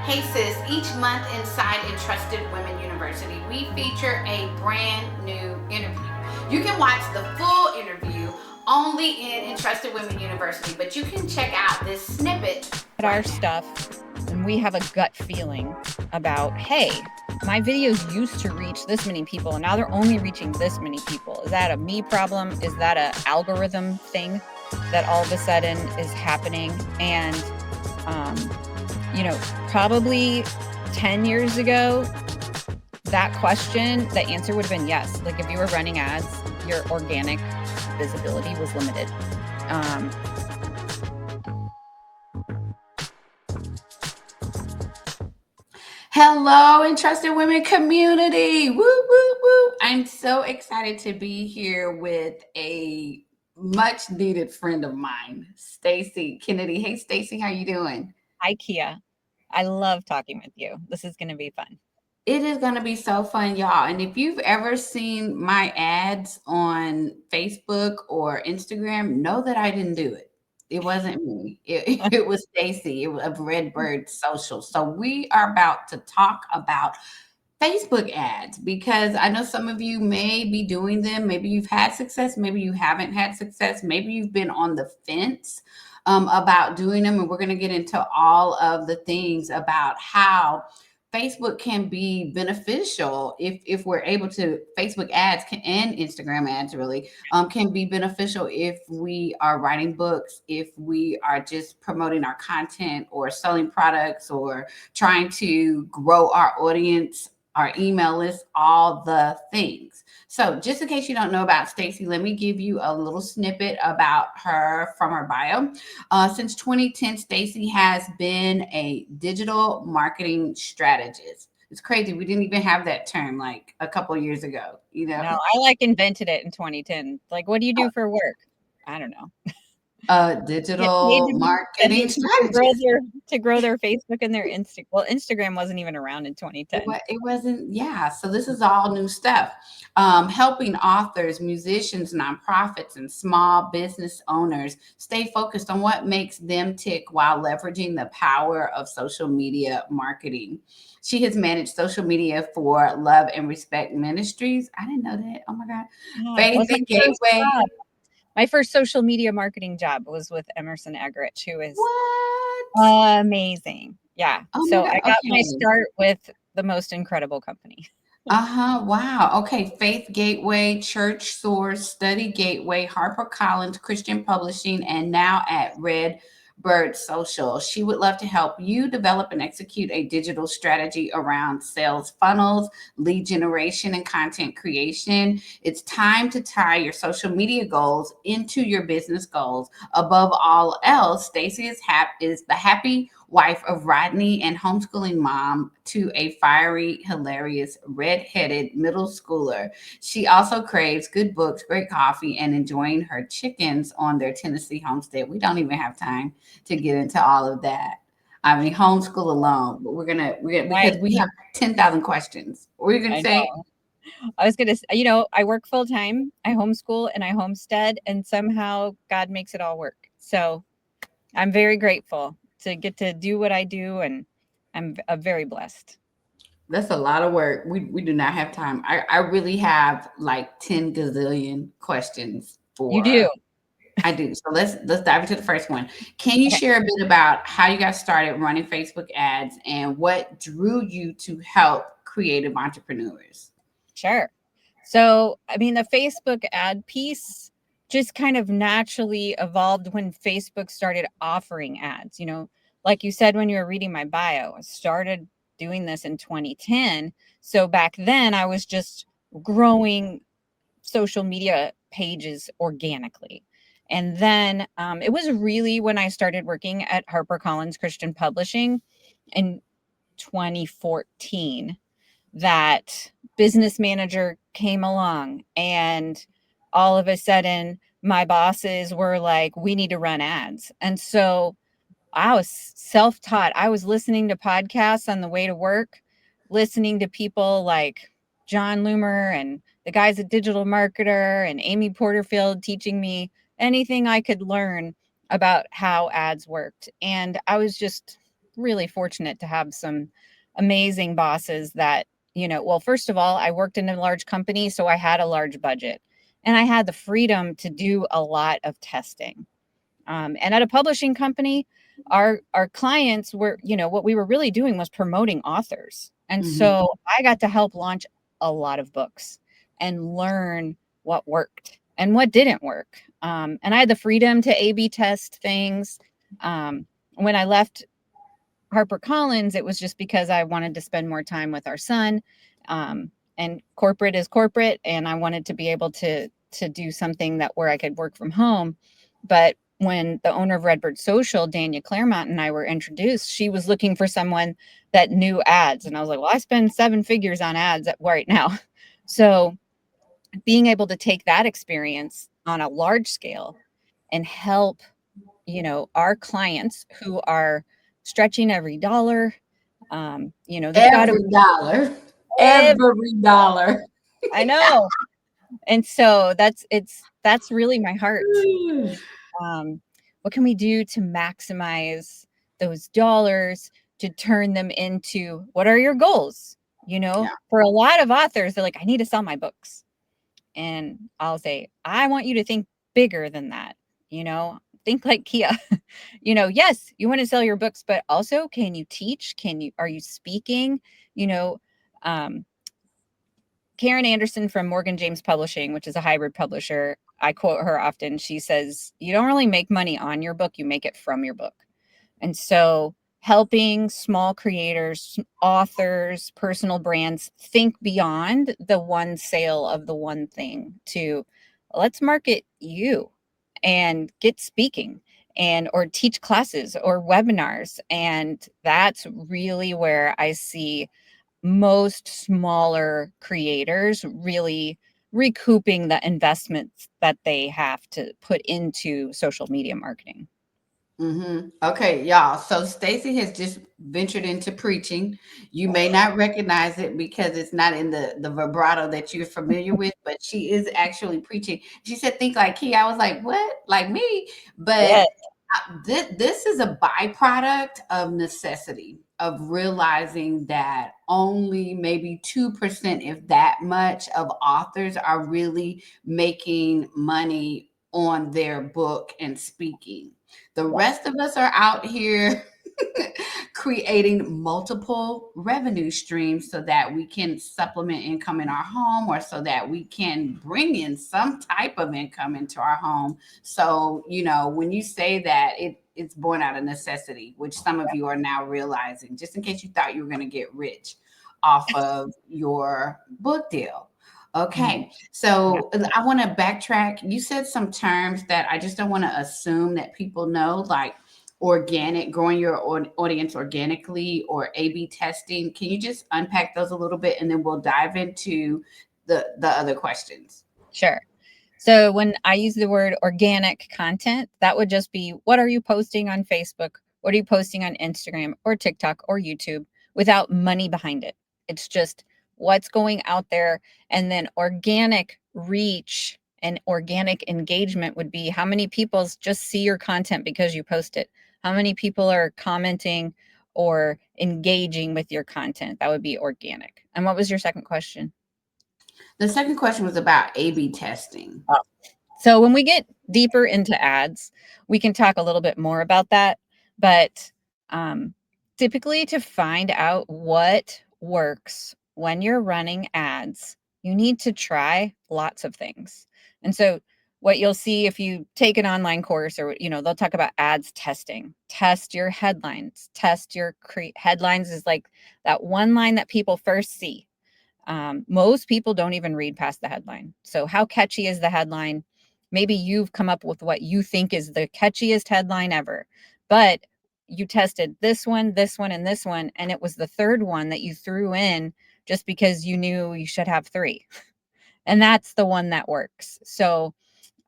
Hey sis, each month inside Entrusted Women University, we feature a brand new interview. You can watch the full interview only in Entrusted Women University, but you can check out this snippet At our right now. stuff and we have a gut feeling about, hey, my videos used to reach this many people and now they're only reaching this many people. Is that a me problem? Is that a algorithm thing that all of a sudden is happening? And, probably 10 years ago, that question, the answer would have been yes. Like if you were running ads, your organic visibility was limited. Hello, Entrusted Women community. Woo, woo, woo. I'm so excited to be here with a much needed friend of mine, Stacy Kennedy. Hey, Stacy, how you doing? Hi, Kia. I love talking with you. This is going to be fun. It is going to be so fun, y'all. And if you've ever seen my ads on Facebook or Instagram, know that I didn't do it. It wasn't me. It was Stacy. It was of Redbird Social. So we are about to talk about Facebook ads because I know some of you may be doing them. Maybe you've had success. Maybe you haven't had success. Maybe you've been on the fence about doing them. And we're going to get into all of the things about how Facebook can be beneficial if we're able to. Facebook ads and Instagram ads really can be beneficial if we are writing books, if we are just promoting our content or selling products or trying to grow our audience, our email list, all the things. So just in case you don't know about Stacy, let me give you a little snippet about her from her bio. Since 2010, Stacy has been a digital marketing strategist. It's crazy. We didn't even have that term like a couple of years ago, you know? No, I invented it in 2010. Like, what do you do for work? I don't know. Get paid Digital to send marketing people to grow strategist. their Facebook and their Insta. Well, Instagram wasn't even around in 2010. It wasn't, yeah. So this is all new stuff. Helping authors, musicians, nonprofits, and small business owners stay focused on what makes them tick while leveraging the power of social media marketing. She has managed social media for Love and Respect Ministries. I didn't know that. Oh my God. Yeah, it Faith was my and first Gateway. job. My first social media marketing job was with Emerson Eggerichs, who is What? amazing. Yeah. Oh my So I God. got my Okay. start with the most incredible company. Uh-huh. Wow. Okay. Faith Gateway, Church Source, Study Gateway, HarperCollins, Christian Publishing, and now at Red Bird Social. She would love to help you develop and execute a digital strategy around sales funnels, lead generation, and content creation. It's time to tie your social media goals into your business goals. Above all else, Stacy is the happy wife of Rodney and homeschooling mom to a fiery, hilarious, red-headed middle schooler. She also craves good books, great coffee, and enjoying her chickens on their Tennessee homestead. We don't even have time to get into all of that. I mean, homeschool alone, but we're gonna Right. because we have 10,000 questions. What are you gonna I say? know. I was gonna, I work full time, I homeschool, and I homestead, and somehow God makes it all work. So I'm very grateful to get to do what I do, and very blessed. That's a lot of work. We do not have time. I really have like 10 gazillion questions You do. for I do. So let's dive into the first one. Can you Okay, share a bit about how you got started running Facebook ads and what drew you to help creative entrepreneurs? sure. So, I mean, the Facebook ad piece just kind of naturally evolved when Facebook started offering ads. Like you said when you were reading my bio, I started doing this in 2010. So back then I was just growing social media pages organically. And then it was really when I started working at HarperCollins Christian Publishing in 2014 that business manager came along, and all of a sudden my bosses were like, we need to run ads. And so I was self-taught. I was listening to podcasts on the way to work, listening to people like John Loomer and the guys at Digital Marketer and Amy Porterfield teaching me anything I could learn about how ads worked. And I was just really fortunate to have some amazing bosses that, well, first of all, I worked in a large company, so I had a large budget and I had the freedom to do a lot of testing. And at a publishing company, our clients were, what we were really doing was promoting authors. And Hmm. so I got to help launch a lot of books and learn what worked and what didn't work. And I had the freedom to A/B test things. When I left HarperCollins, it was just because I wanted to spend more time with our son. And corporate is corporate, and I wanted to be able to do something that where I could work from home. But when the owner of Redbird Social, Dania Claremont, and I were introduced, she was looking for someone that knew ads. And I was like, well, I spend 7 figures on ads right now. So being able to take that experience on a large scale and help, our clients who are stretching every dollar, they've got to Every dollar, live. every dollar. I know. And so that's really my heart. Um, what can we do to maximize those dollars to turn them into what are your goals? Yeah. For a lot of authors, they're like, I need to sell my books. And I'll say, I want you to think bigger than that. You know, think like Kia. Yes, you want to sell your books, but also can you teach? Are you speaking? You know, um, Karen Anderson from Morgan James Publishing, which is a hybrid publisher, I quote her often. She says, you don't really make money on your book, you make it from your book. And so helping small creators, authors, personal brands think beyond the one sale of the one thing to let's market you and get speaking and or teach classes or webinars. And that's really where I see most smaller creators really recouping the investments that they have to put into social media marketing. Okay, y'all. So Stacy has just ventured into preaching. You may not recognize it because it's not in the vibrato that you're familiar with, but she is actually preaching. She said, "Think like he." I was like, "What? Like me?" But Yeah. this is a byproduct of necessity, of realizing that only maybe 2%, if that much, of authors are really making money on their book and speaking. The rest of us are out here creating multiple revenue streams so that we can supplement income in our home or so that we can bring in some type of income into our home. So, when you say that, it's born out of necessity, which some of you are now realizing, just in case you thought you were going to get rich off of your book deal. Mhm. Okay, Yeah. so I want to backtrack. You said some terms that I just don't want to assume that people know, like organic, growing your audience organically, or A/B testing. Can you just unpack those a little bit, and then we'll dive into the other questions? Sure. So when I use the word organic content, that would just be what are you posting on Facebook? What are you posting on Instagram or TikTok or YouTube without money behind it? It's just what's going out there. And then organic reach and organic engagement would be how many people just see your content because you post it? How many people are commenting or engaging with your content? That would be organic. And what was your second question? The second question was about A/B testing. So when we get deeper into ads, we can talk a little bit more about that. But um, typically, to find out what works when you're running ads, you need to try lots of things. And so, what you'll see if you take an online course, or they'll talk about ads testing. Test your headlines. Test your headlines is like that one line that people first see. Most people don't even read past the headline. So, how catchy is the headline? Maybe you've come up with what you think is the catchiest headline ever, but you tested this one, and this one, and it was the third one that you threw in just because you knew you should have three. And that's the one that works. So,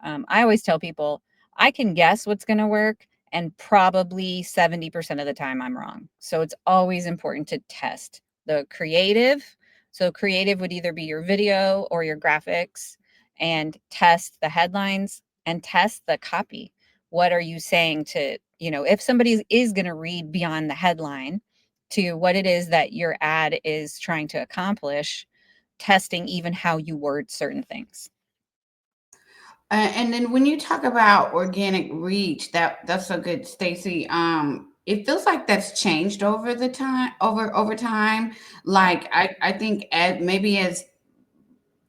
I always tell people I can guess what's going to work, and probably 70% of the time I'm wrong. So it's always important to test the creative. So, creative would either be your video or your graphics, and test the headlines and test the copy. What are you saying if somebody is going to read beyond the headline to what it is that your ad is trying to accomplish, testing even how you word certain things. And then when you talk about organic reach, that's so good, Stacy. It feels like that's changed over the time over time. Like I think maybe as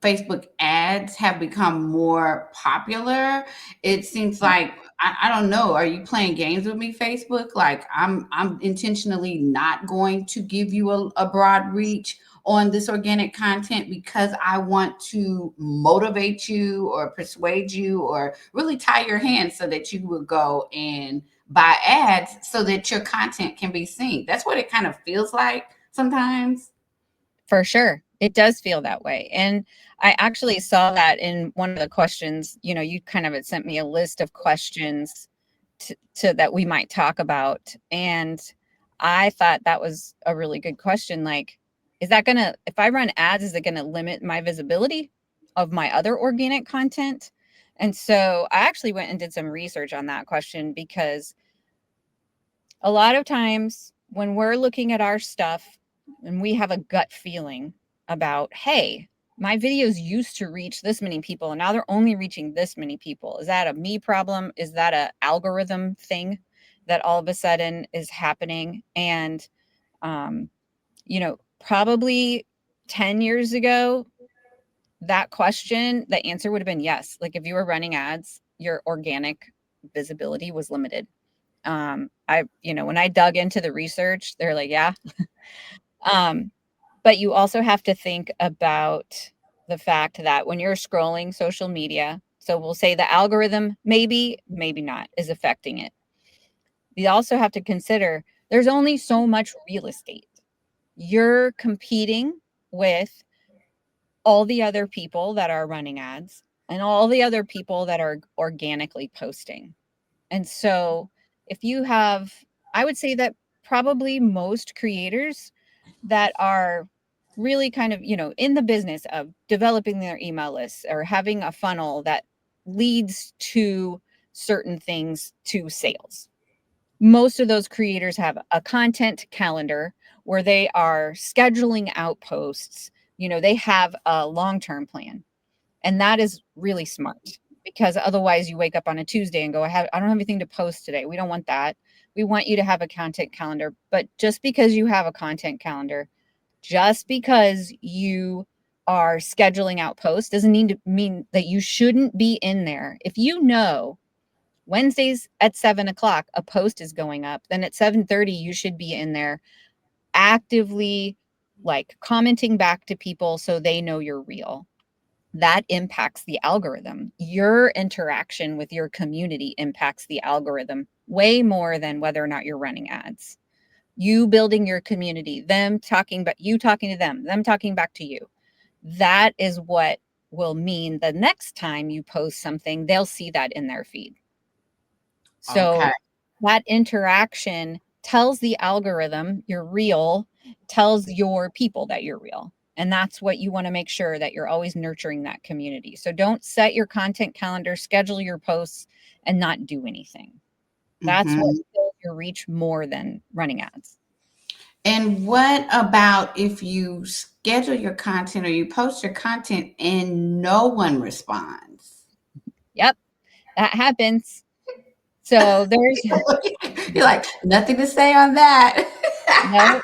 Facebook ads have become more popular, it seems Yeah, like I don't know. Are you playing games with me, Facebook? Like I'm intentionally not going to give you a broad reach on this organic content because I want to motivate you or persuade you or really tie your hands so that you will go and buy ads so that your content can be seen. That's what it kind of feels like sometimes. for sure. It does feel that way. And I actually saw that in one of the questions. You kind of had sent me a list of questions to that we might talk about. And I thought that was a really good question. Like, if I run ads, is it gonna limit my visibility of my other organic content? And so I actually went and did some research on that question, because a lot of times when we're looking at our stuff and we have a gut feeling about, hey, my videos used to reach this many people and now they're only reaching this many people. Is that a me problem? Is that a algorithm thing that all of a sudden is happening? And probably 10 years ago, that question, the answer would have been yes. Like, if you were running ads, your organic visibility was limited. When I dug into the research, they're like, yeah. um but you also have to think about the fact that when you're scrolling social media, so we'll say the algorithm, maybe not, is affecting it. You also have to consider there's only so much real estate. You're competing with all the other people that are running ads and all the other people that are organically posting. And so, if you have, I would say that probably most creators that are really kind of, in the business of developing their email lists or having a funnel that leads to certain things, to sales, most of those creators have a content calendar where they are scheduling out posts. They have a long-term plan, and that is really smart, because otherwise you wake up on a Tuesday and go, I don't have anything to post today. We don't want that. We want you to have a content calendar. But just because you have a content calendar, just because you are scheduling out posts, doesn't need to mean that you shouldn't be in there. If you know Wednesdays at 7 o'clock a post is going up, then at 7:30 you should be in there actively, like, commenting back to people so they know you're real. That impacts the algorithm. Your interaction with your community impacts the algorithm way more than whether or not you're running ads. You building your community, you talking to them talking back to you. That is what will mean the next time you post something, they'll see that in their feed. Okay. So that interaction tells the algorithm you're real, tells your people that you're real. And that's what you want to make sure, that you're always nurturing that community. So don't set your content calendar, schedule your posts, and not do anything. That's what Hmm. builds your reach more than running ads. And what about if you schedule your content or you post your content and no one responds? Yep, that happens. So there's You're like, nothing to say on that. no.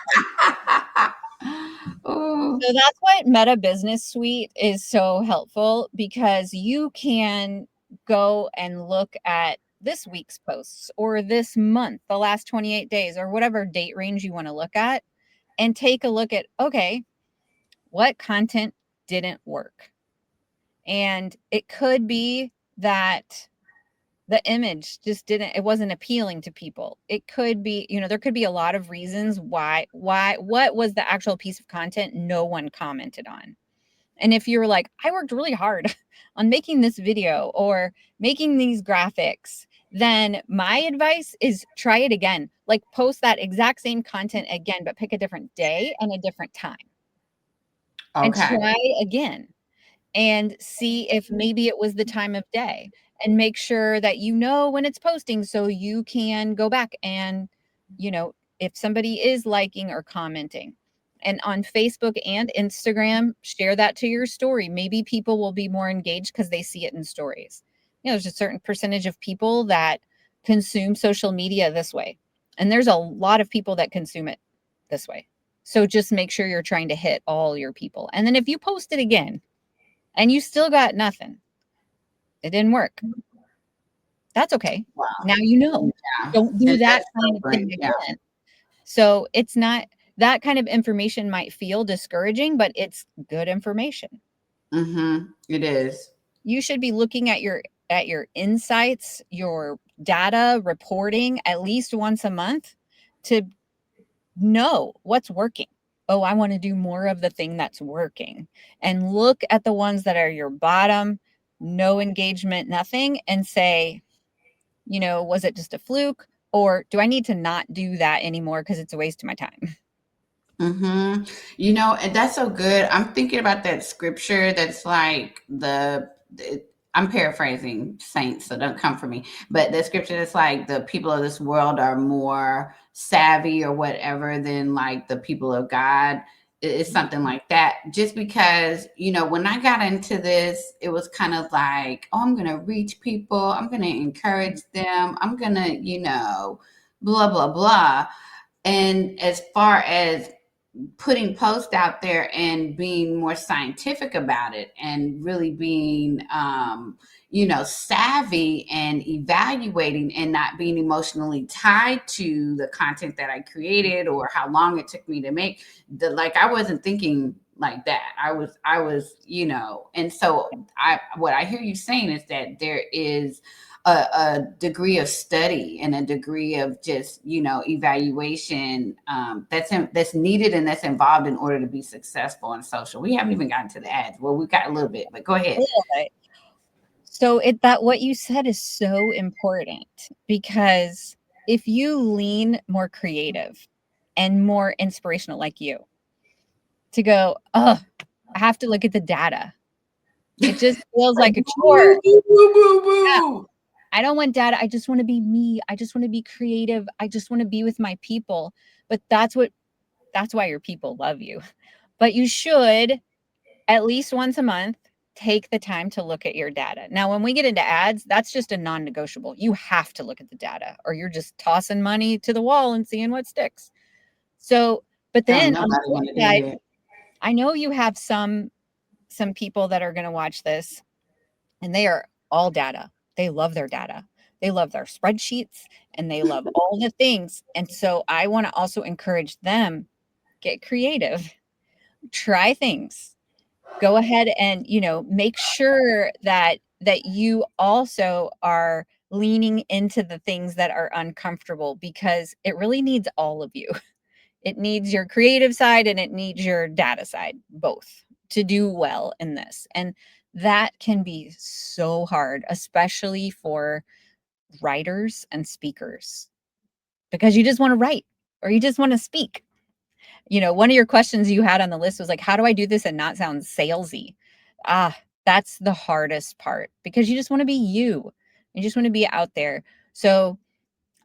Ooh, So that's why Meta Business Suite is so helpful, because you can go and look at this week's posts or this month, the last 28 days, or whatever date range you want to look at, and take a look at, okay, what content didn't work? And it could be that the image just it wasn't appealing to people. It could be, there could be a lot of reasons what was the actual piece of content no one commented on. And if you're like, I worked really hard on making this video or making these graphics, then my advice is try it again. Like, post that exact same content again, but pick a different day and a different time and okay. try again, and see if maybe it was the time of day. and make sure that you know when it's posting so you can go back and, you know, if somebody is liking or commenting. And on Facebook and Instagram, share that to your story. Maybe people will be more engaged because they see it in stories. You know, there's a certain percentage of people that consume social media this way. And there's a lot of people that consume it this way. So just make sure you're trying to hit all your people. And then if you post it again and you still got nothing, it didn't work. That's okay. Wow. Now you know. Yeah. Don't do And that that's so kind of great. thing Yeah. again. So it's not that kind of information might feel discouraging, but it's good information. It is. You should be looking at your insights, your data reporting at least once a month to know what's working. Oh, I want to do more of the thing that's working. And look at the ones that are your bottom, no engagement, nothing, and say, you know, was it just a fluke? Or do I need to not do that anymore because it's a waste of my time? Mm-hmm. You know, and that's so good. I'm thinking about that scripture that's like I'm paraphrasing saints, so don't come for me. But the scripture that's like the people of this world are more savvy or whatever than like the people of God. It's something like that. Just because, you know, when I got into this, it was kind of like, oh, I'm going to reach people. I'm going to encourage them. I'm going to, you know, blah, blah, blah. And as far as putting posts out there and being more scientific about it and really being you know, savvy and evaluating and not being emotionally tied to the content that I created or how long it took me to make the, like, I wasn't thinking like that. I was, you know, and so I what I hear you saying is that there is a degree of study and a degree of just, you know, evaluation that's needed and that's involved in order to be successful in social. We haven't even gotten to the ads. Well, we got a little bit, but go ahead. Really? So it that what you said is so important because if you lean more creative and more inspirational like you to go, oh, I have to look at the data. It just feels Like, like a boo, chore. boo, boo, boo, Yeah. boo. I don't want data. I just want to be me. I just want to be creative. I just want to be with my people. But that's why your people love you. But you should at least once a month take the time to look at your data. Now, when we get into ads, that's just a non-negotiable. You have to look at the data or you're just tossing money to the wall and seeing what sticks. So, but Don't then on the nobody flip want to do side, that. I know you have some people that are going to watch this and they are all data. They love their data. They love their spreadsheets and they love all the things. And so I want to also encourage them, get creative, try things. Go ahead and, you know, make sure that you also are leaning into the things that are uncomfortable because it really needs all of you. It needs your creative side and it needs your data side, both, to do well in this. And that can be so hard, especially for writers and speakers, because you just want to write or you just want to speak. You know, one of your questions you had on the list was like, how do I do this and not sound salesy? Ah, that's the hardest part because you just want to be you. You just want to be out there. So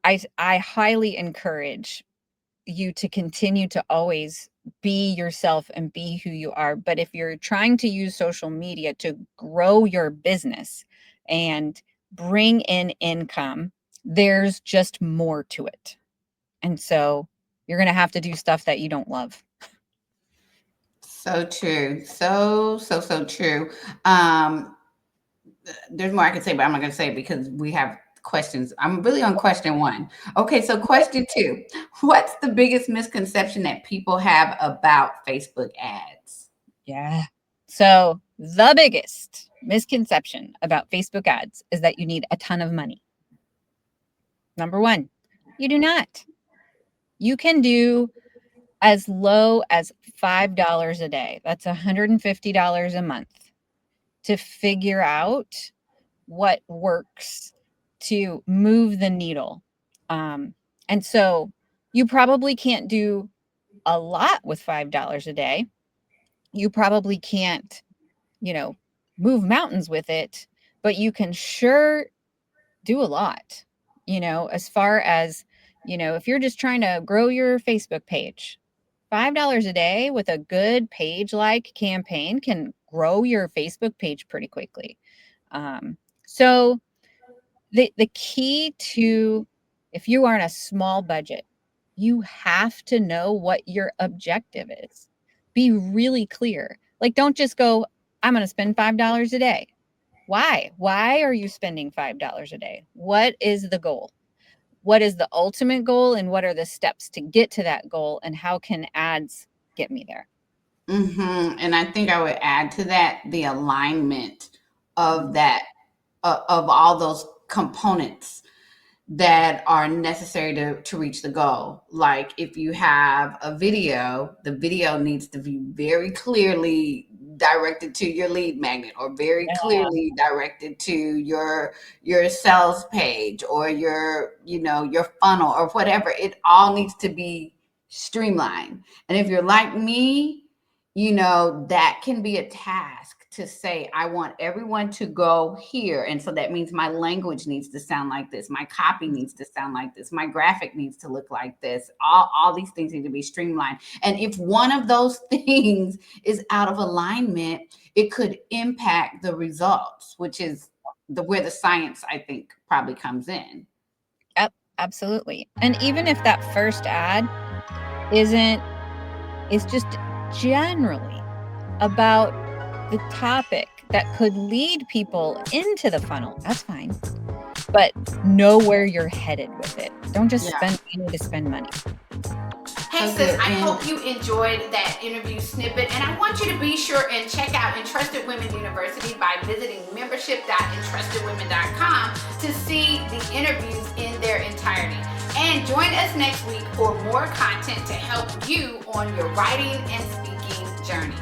I highly encourage you to continue to always be yourself and be who you are. But if you're trying to use social media to grow your business and bring in income, there's just more to it. And so you're going to have to do stuff that you don't love. So true. So true. Um, there's more I could say, but I'm not going to say it because we have questions. I'm really on question one. Okay, so question two. What's the biggest misconception that people have about Facebook ads? Yeah. So the biggest misconception about Facebook ads is that you need a ton of money. Number one, you do not. You can do as low as $5 a day. That's $150 a month to figure out what works to move the needle. And so you probably can't do a lot with $5 a day. You probably can't, you know, move mountains with it, but you can sure do a lot, as far as, if you're just trying to grow your Facebook page. $5 a day with a good page like campaign can grow your Facebook page pretty quickly. So the key to, if you are on a small budget, you have to know what your objective is. Be really clear. Like, don't just go, I'm going to spend $5 a day. Why? Why are you spending $5 a day? What is the goal? What is the ultimate goal, and what are the steps to get to that goal, and how can ads get me there? And I think I would add to that the alignment of that, of all those components that are necessary to reach the goal. Like if you have a video, the video needs to be very clearly directed to your lead magnet, or very Yeah. clearly directed to your sales page, or your funnel, or whatever. It all needs to be streamlined. And if you're like me, that can be a task to say, I want everyone to go here. And so that means my language needs to sound like this. My copy needs to sound like this. My graphic needs to look like this. All these things need to be streamlined. And if one of those things is out of alignment, it could impact the results, which is where the science, I think, probably comes in. Yep, absolutely. And even if that first ad is just generally about the topic that could lead people into the funnel, that's fine. But know where you're headed with it. Don't just spend money to spend money. Hey sis, I hope you enjoyed that interview snippet, and I want you to be sure and check out Entrusted Women University by visiting membership.entrustedwomen.com to see the interviews in their entirety. And join us next week for more content to help you on your writing and speaking journey.